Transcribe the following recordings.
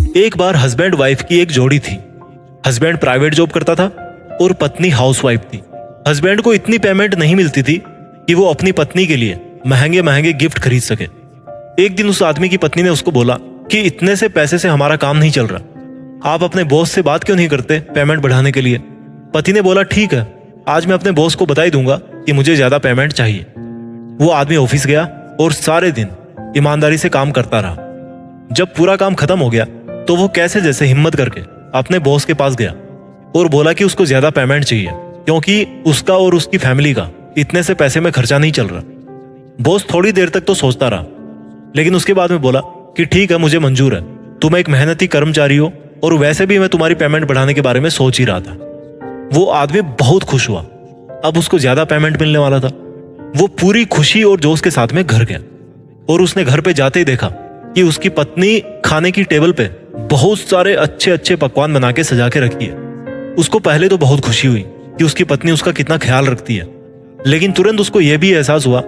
एक बार husband wife की एक जोड़ी थी। हस्बैंड प्राइवेट जॉब करता था और पत्नी हाउसवाइफ थी। हस्बैंड को इतनी पेमेंट नहीं मिलती थी कि वो अपनी पत्नी के लिए महंगे महंगे गिफ्ट खरीद सके। एक दिन उस आदमी की पत्नी ने उसको बोला कि इतने से पैसे से हमारा काम नहीं चल रहा, आप अपने बॉस से बात क्यों नहीं करते पेमेंट बढ़ाने के लिए। पति ने बोला ठीक है, आज मैं अपने बॉस को बता ही दूंगा कि मुझे ज्यादा पेमेंट चाहिए। वो आदमी ऑफिस गया और सारे दिन ईमानदारी से काम करता रहा। जब पूरा काम खत्म हो गया तो वो कैसे जैसे हिम्मत करके अपने बॉस के पास गया और बोला कि उसको ज्यादा पेमेंट चाहिए क्योंकि उसका और उसकी फैमिली का इतने से पैसे में खर्चा नहीं चल रहा। बॉस थोड़ी देर तक तो सोचता रहा, लेकिन उसके बाद में बोला कि ठीक है, मुझे मंजूर है, तुम एक मेहनती कर्मचारी हो और वैसे भी मैं तुम्हारी पेमेंट बढ़ाने के बारे में सोच ही रहा था। वो आदमी बहुत खुश हुआ, अब उसको ज्यादा पेमेंट मिलने वाला था। वो पूरी खुशी और जोश के साथ में घर गया और उसने घर पे जाते ही देखा कि उसकी पत्नी खाने की टेबल पे बहुत सारे अच्छे अच्छे पकवान बना के सजा के रखी है। उसको पहले तो बहुत खुशी हुई कि उसकी पत्नी उसका कितना ख्याल रखती है, लेकिन तुरंत उसको यह भी एहसास हुआ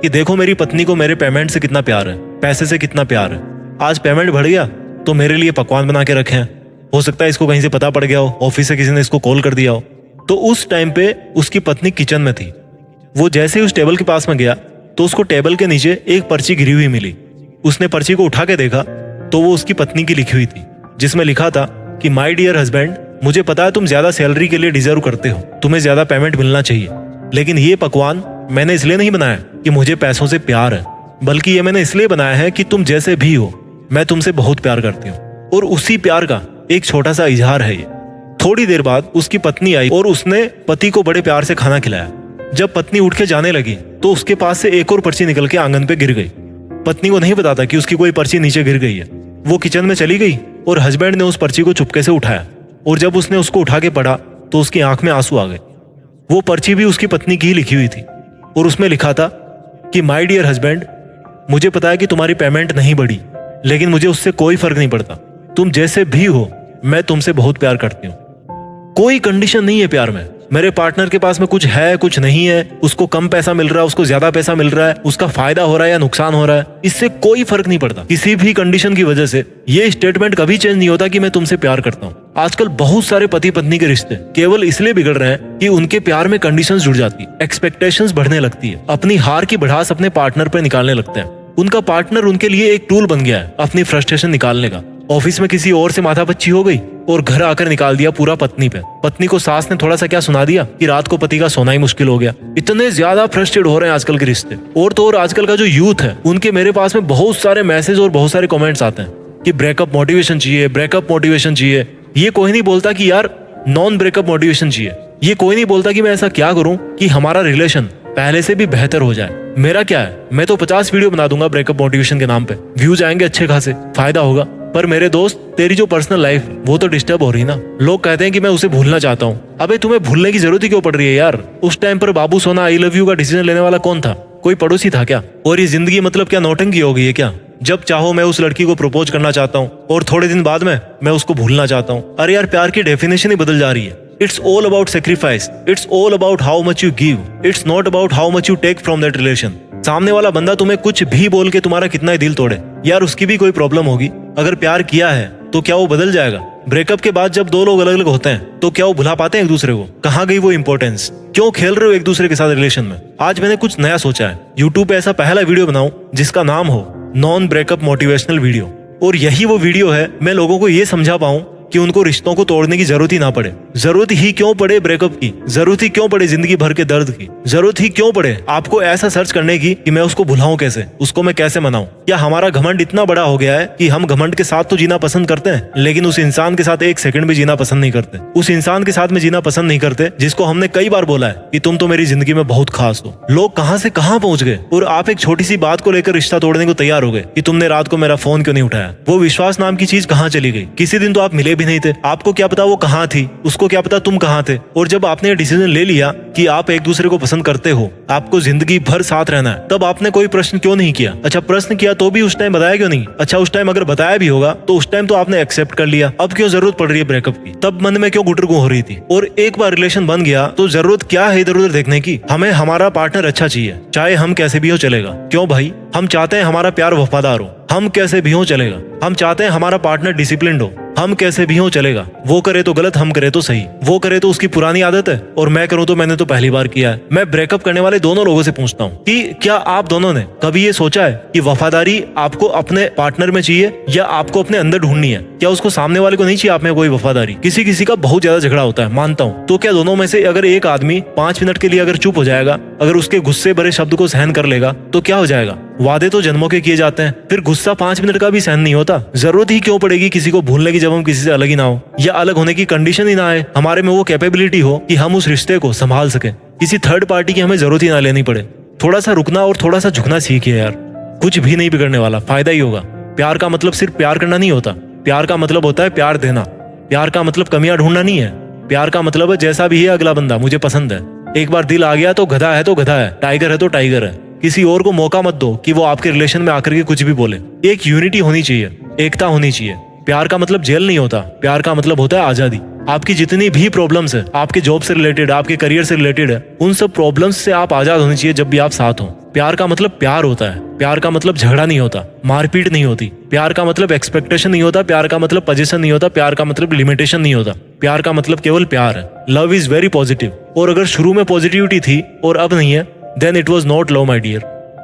कि देखो मेरी पत्नी को मेरे पेमेंट से कितना प्यार है, पैसे से कितना प्यार है। आज पेमेंट बढ़ गया तो मेरे लिए पकवान बना के रखे हैं, हो सकता है इसको कहीं से पता पड़ गया हो, ऑफिस से किसी ने इसको कॉल कर दिया हो। तो उस टाइम पे उसकी पत्नी किचन में थी। वो जैसे ही उस टेबल के पास में गया तो उसको टेबल के नीचे एक पर्ची गिरी हुई मिली। उसने पर्ची को उठा के देखा तो वो उसकी पत्नी की लिखी हुई थी, जिसमें लिखा था कि माय डियर हस्बैंड, मुझे पता है तुम ज्यादा सैलरी के लिए डिजर्व करते हो, तुम्हें ज्यादा पेमेंट मिलना चाहिए, लेकिन ये पकवान मैंने इसलिए नहीं बनाया कि मुझे पैसों से प्यार है, बल्कि ये मैंने इसलिए बनाया है कि तुम जैसे भी हो मैं तुमसे बहुत प्यार करती हूँ और उसी प्यार का एक छोटा सा इजहार है ये। थोड़ी देर बाद उसकी पत्नी आई और उसने पति को बड़े प्यार से खाना खिलाया। जब पत्नी उठ के जाने लगी तो उसके पास से एक और पर्ची निकल के आंगन पे गिर गई। पत्नी को नहीं पता था कि उसकी कोई पर्ची नीचे गिर गई है। वो किचन में चली गई और हस्बैंड ने उस पर्ची को चुपके से उठाया और जब उसने उसको उठा के पढ़ा तो उसकी आंख में आंसू आ गए। वो पर्ची भी उसकी पत्नी की ही लिखी हुई थी और उसमें लिखा था कि माय डियर हस्बैंड, मुझे पता है कि तुम्हारी पेमेंट नहीं बढ़ी, लेकिन मुझे उससे कोई फर्क नहीं पड़ता, तुम जैसे भी हो मैं तुमसे बहुत प्यार करती हूँ। कोई कंडीशन नहीं है प्यार में। मेरे पार्टनर के पास में कुछ है कुछ नहीं है, उसको कम पैसा मिल रहा है उसको ज्यादा पैसा मिल रहा है, उसका फायदा हो रहा है या नुकसान हो रहा है, इससे कोई फर्क नहीं पड़ता। किसी भी कंडीशन की वजह से ये स्टेटमेंट कभी चेंज नहीं होता कि मैं तुमसे प्यार करता हूँ। आजकल बहुत सारे पति पत्नी के रिश्ते केवल इसलिए बिगड़ रहे हैं कि उनके प्यार में कंडीशंस जुड़ जाती है, एक्सपेक्टेशंस बढ़ने लगती है, अपनी हार की भड़ास अपने पार्टनर पे निकालने लगते हैं। उनका पार्टनर उनके लिए एक टूल बन गया है अपनी फ्रस्ट्रेशन निकालने का। ऑफिस में किसी और से माथापच्ची हो गई और घर आकर निकाल दिया पूरा पत्नी पे। पत्नी को सास ने थोड़ा सा क्या सुना दिया कि रात को पति का सोना ही मुश्किल हो गया। इतने ज्यादा फ्रस्ट्रेट हो रहे हैं आजकल के रिश्ते। और तो और आजकल का जो यूथ है उनके मेरे पास में बहुत सारे मैसेज और बहुत सारे कमेंट्स आते हैं कि ब्रेकअप मोटिवेशन चाहिए, ब्रेकअप मोटिवेशन चाहिए। ये कोई नहीं बोलता कि यार नॉन ब्रेकअप मोटिवेशन चाहिए। ये कोई नहीं बोलता कि मैं ऐसा क्या करूं कि हमारा रिलेशन पहले से भी बेहतर हो जाए। मेरा क्या है, मैं तो 50 वीडियो बना दूंगा ब्रेकअप मोटिवेशन के नाम पे, व्यूज आएंगे अच्छे खासे, फायदा होगा। पर मेरे दोस्त, तेरी जो पर्सनल लाइफ वो तो डिस्टर्ब हो रही ना। लोग कहते हैं कि मैं उसे भूलना चाहता हूँ। अबे तुम्हें भूलने की जरूरत ही क्यों पड़ रही है यार? उस टाइम पर बाबू सोना आई लव यू का डिसीजन लेने वाला कौन था? कोई पड़ोसी था क्या? और ये जिंदगी मतलब क्या नौटंकी हो गई है क्या? जब चाहो मैं उस लड़की को प्रपोज करना चाहता हूँ और थोड़े दिन बाद में मैं उसको भूलना चाहता हूँ। अरे यार, प्यार की डेफिनेशन ही बदल जा रही है। It's all about sacrifice. It's all about how much you give. It's not about how much you take from that relation. सामने वाला बंदा तुम्हें कुछ भी बोल के तुम्हारा कितना ही दिल तोड़े, यार उसकी भी कोई प्रॉब्लम होगी। अगर प्यार किया है तो क्या वो बदल जाएगा? ब्रेकअप के बाद जब दो लोग अलग अलग होते हैं तो क्या वो भुला पाते हैं एक दूसरे को? कहाँ गई वो इंपॉर्टेंस? क्यों खेल रहे हो एक दूसरे के साथ रिलेशन में? आज मैंने कुछ नया सोचा है, यूट्यूब पे ऐसा पहला वीडियो बनाऊं जिसका नाम हो नॉन ब्रेकअप मोटिवेशनल वीडियो। और यही वो वीडियो है, मैं लोगों को ये समझा पाऊं कि उनको रिश्तों को तोड़ने की जरूरत ही ना पड़े। जरूरत ही क्यों पड़े ब्रेकअप की? जरूरत ही क्यों पड़े जिंदगी भर के दर्द की? जरूरत ही क्यों पड़े आपको ऐसा सर्च करने की कि मैं उसको भुलाऊं कैसे, उसको मैं कैसे मनाऊं? क्या हमारा घमंड इतना बड़ा हो गया है कि हम घमंड के साथ तो जीना पसंद करते हैं, लेकिन उस इंसान के साथ एक सेकंड भी जीना पसंद नहीं करते? उस इंसान के साथ में जीना पसंद नहीं करते जिसको हमने कई बार बोला है कि तुम तो मेरी जिंदगी में बहुत खास हो। लोग कहां से कहां पहुंच गए और आप एक छोटी सी बात को लेकर रिश्ता तोड़ने को तैयार हो गए कि तुमने रात को मेरा फोन क्यों नहीं उठाया। वो विश्वास नाम की चीज कहां चली गई? किसी दिन तो आप मिले भी नहीं थे, आपको क्या पता वो कहाँ थी, उसको उसको क्या पता तुम कहाँ थे। और जब आपने डिसीजन ले लिया कि आप एक दूसरे को पसंद करते हो, आपको जिंदगी भर साथ रहना है, तब आपने कोई प्रश्न क्यों नहीं किया? अच्छा, प्रश्न किया तो भी उस टाइम बताया क्यों नहीं? अच्छा, उस टाइम अगर बताया भी होगा तो उस टाइम तो आपने एक्सेप्ट कर लिया, अब क्यों जरूरत पड़ रही है ब्रेकअप की? तब मन में क्यों गुटरगू हो रही थी? और एक बार रिलेशन बन गया तो जरूरत क्या है इधर उधर देखने की? हमें हमारा पार्टनर अच्छा चाहिए, चाहे हम कैसे भी हो चलेगा। क्यों भाई? हम चाहते हैं हमारा प्यार वफादार हो, हम कैसे भी हो चलेगा। हम चाहते हैं हमारा पार्टनर डिसिप्लिन्ड हो, हम कैसे भी हो चलेगा। वो करे तो गलत, हम करे तो सही। वो करे तो उसकी पुरानी आदत है और मैं करूँ तो मैंने तो पहली बार किया है। मैं ब्रेकअप करने वाले दोनों लोगों से पूछता हूँ कि क्या आप दोनों ने कभी ये सोचा है कि वफादारी आपको अपने पार्टनर में चाहिए या आपको अपने अंदर ढूंढनी है? क्या उसको सामने वाले को नहीं चाहिए आप में कोई वफादारी? किसी किसी का बहुत ज्यादा झगड़ा होता है, मानता हूँ। तो क्या दोनों में से अगर एक आदमी 5 मिनट के लिए अगर चुप हो जाएगा, अगर उसके गुस्से भरे शब्द को सहन कर लेगा, तो क्या हो जाएगा? वादे तो जन्मों के किए जाते हैं, फिर गुस्सा 5 मिनट का भी सहन नहीं होता। जरूरत ही क्यों पड़ेगी किसी को भूलने की जब हम किसी से अलग ही ना हो, या अलग होने की कंडीशन ही ना आए, हमारे में वो कैपेबिलिटी हो कि हम उस रिश्ते को संभाल सके। किसी थर्ड पार्टी की हमें जरूरत ही ना लेनी पड़े। थोड़ा सा रुकना और थोड़ा सा झुकना सीखिए यार, कुछ भी नहीं बिगड़ने वाला, फायदा ही होगा। प्यार का मतलब सिर्फ प्यार करना नहीं होता, प्यार का मतलब होता है प्यार देना। प्यार का मतलब कमियां ढूंढना नहीं है। प्यार का मतलब है जैसा भी है अगला बंदा मुझे पसंद है। एक बार दिल आ गया तो गधा है तो गधा है, टाइगर है तो टाइगर है। किसी और को मौका मत दो कि वो आपके रिलेशन में आकर के कुछ भी बोले। एक यूनिटी होनी चाहिए, एकता होनी चाहिए। प्यार का मतलब जेल नहीं होता, प्यार का मतलब होता है आजादी। आपकी जितनी भी प्रॉब्लम्स है, आपके जॉब से रिलेटेड, आपके करियर से रिलेटेड है, उन सब प्रॉब्लम्स से आप आजाद होनी चाहिए जब भी आप साथ हो। प्यार का मतलब प्यार होता है, प्यार का मतलब झगड़ा नहीं होता, मारपीट नहीं होती। प्यार का मतलब एक्सपेक्टेशन नहीं होता, प्यार का मतलब पोजीशन नहीं होता, प्यार का मतलब लिमिटेशन नहीं होता। प्यार का मतलब केवल प्यार है। लव इज वेरी पॉजिटिव, और अगर शुरू में पॉजिटिविटी थी और अब नहीं है, then it was not love my dear.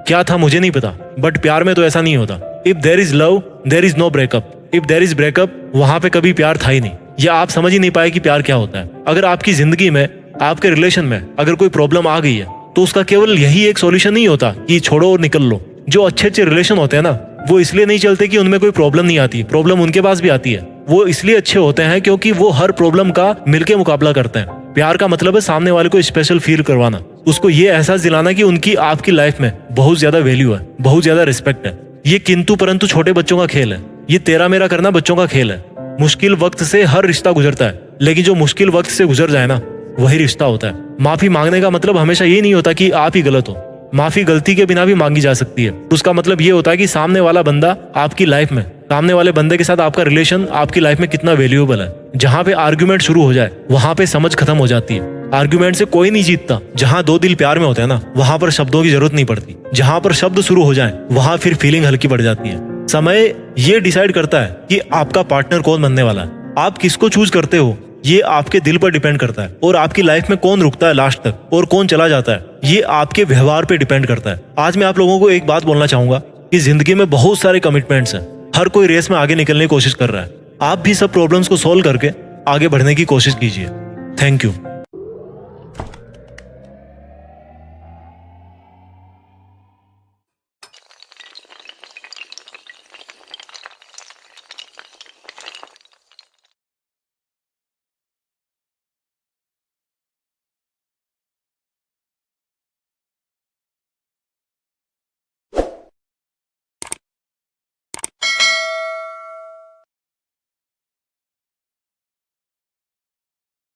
क्या था मुझे नहीं पता, बट प्यार में तो ऐसा नहीं होता। If there is love there is no breakup, if there is breakup वहां पे कभी प्यार था ही नहीं, या आप समझ ही नहीं पाए कि प्यार क्या होता है। अगर आपकी जिंदगी में, आपके रिलेशन में अगर कोई प्रॉब्लम आ गई है, तो उसका केवल यही एक सॉल्यूशन नहीं होता कि छोड़ो और निकल लो। जो अच्छे अच्छे रिलेशन होते हैं ना, वो इसलिए नहीं चलते कि उनमें कोई प्रॉब्लम नहीं आती, प्रॉब्लम उनके पास भी आती है। वो इसलिए अच्छे होते हैं क्योंकि वो हर प्रॉब्लम का मिलके मुकाबला करते हैं। प्यार का मतलब है सामने वाले को स्पेशल फील करवाना, उसको ये एहसास दिलाना कि उनकी आपकी लाइफ में बहुत ज्यादा वैल्यू है, बहुत ज्यादा रिस्पेक्ट है। ये किंतु परंतु छोटे बच्चों का खेल है, ये तेरा मेरा करना बच्चों का खेल है। मुश्किल वक्त से हर रिश्ता गुजरता है, लेकिन जो मुश्किल वक्त से गुजर जाए ना, वही रिश्ता होता है। माफी मांगने का मतलब हमेशा ये नहीं होता कि आप ही गलत हो। माफी गलती के बिना भी मांगी जा सकती है। उसका मतलब ये होता है कि सामने वाला बंदा आपकी लाइफ में, सामने वाले बंदे के साथ आपका रिलेशन आपकी लाइफ में कितना वैल्यूएबल है। जहाँ पे आर्ग्यूमेंट शुरू हो जाए, वहां पे समझ खत्म हो जाती है। आर्ग्यूमेंट से कोई नहीं जीतता। जहाँ दो दिल प्यार में होते हैं ना, वहां पर शब्दों की जरूरत नहीं पड़ती। जहां पर शब्द शुरू हो जाए, वहां फिर फीलिंग हल्की पड़ जाती है। समय ये डिसाइड करता है कि आपका पार्टनर कौन बनने वाला है। आप किसको चूज करते हो, ये आपके दिल पर डिपेंड करता है। और आपकी लाइफ में कौन रुकता है लास्ट तक और कौन चला जाता है, ये आपके व्यवहार पे डिपेंड करता है। आज मैं आप लोगों को एक बात बोलना चाहूंगा कि जिंदगी में बहुत सारे कमिटमेंट्स हैं। हर कोई रेस में आगे निकलने की कोशिश कर रहा है। आप भी सब प्रॉब्लम्स को सॉल्व करके आगे बढ़ने की कोशिश कीजिए। Thank you.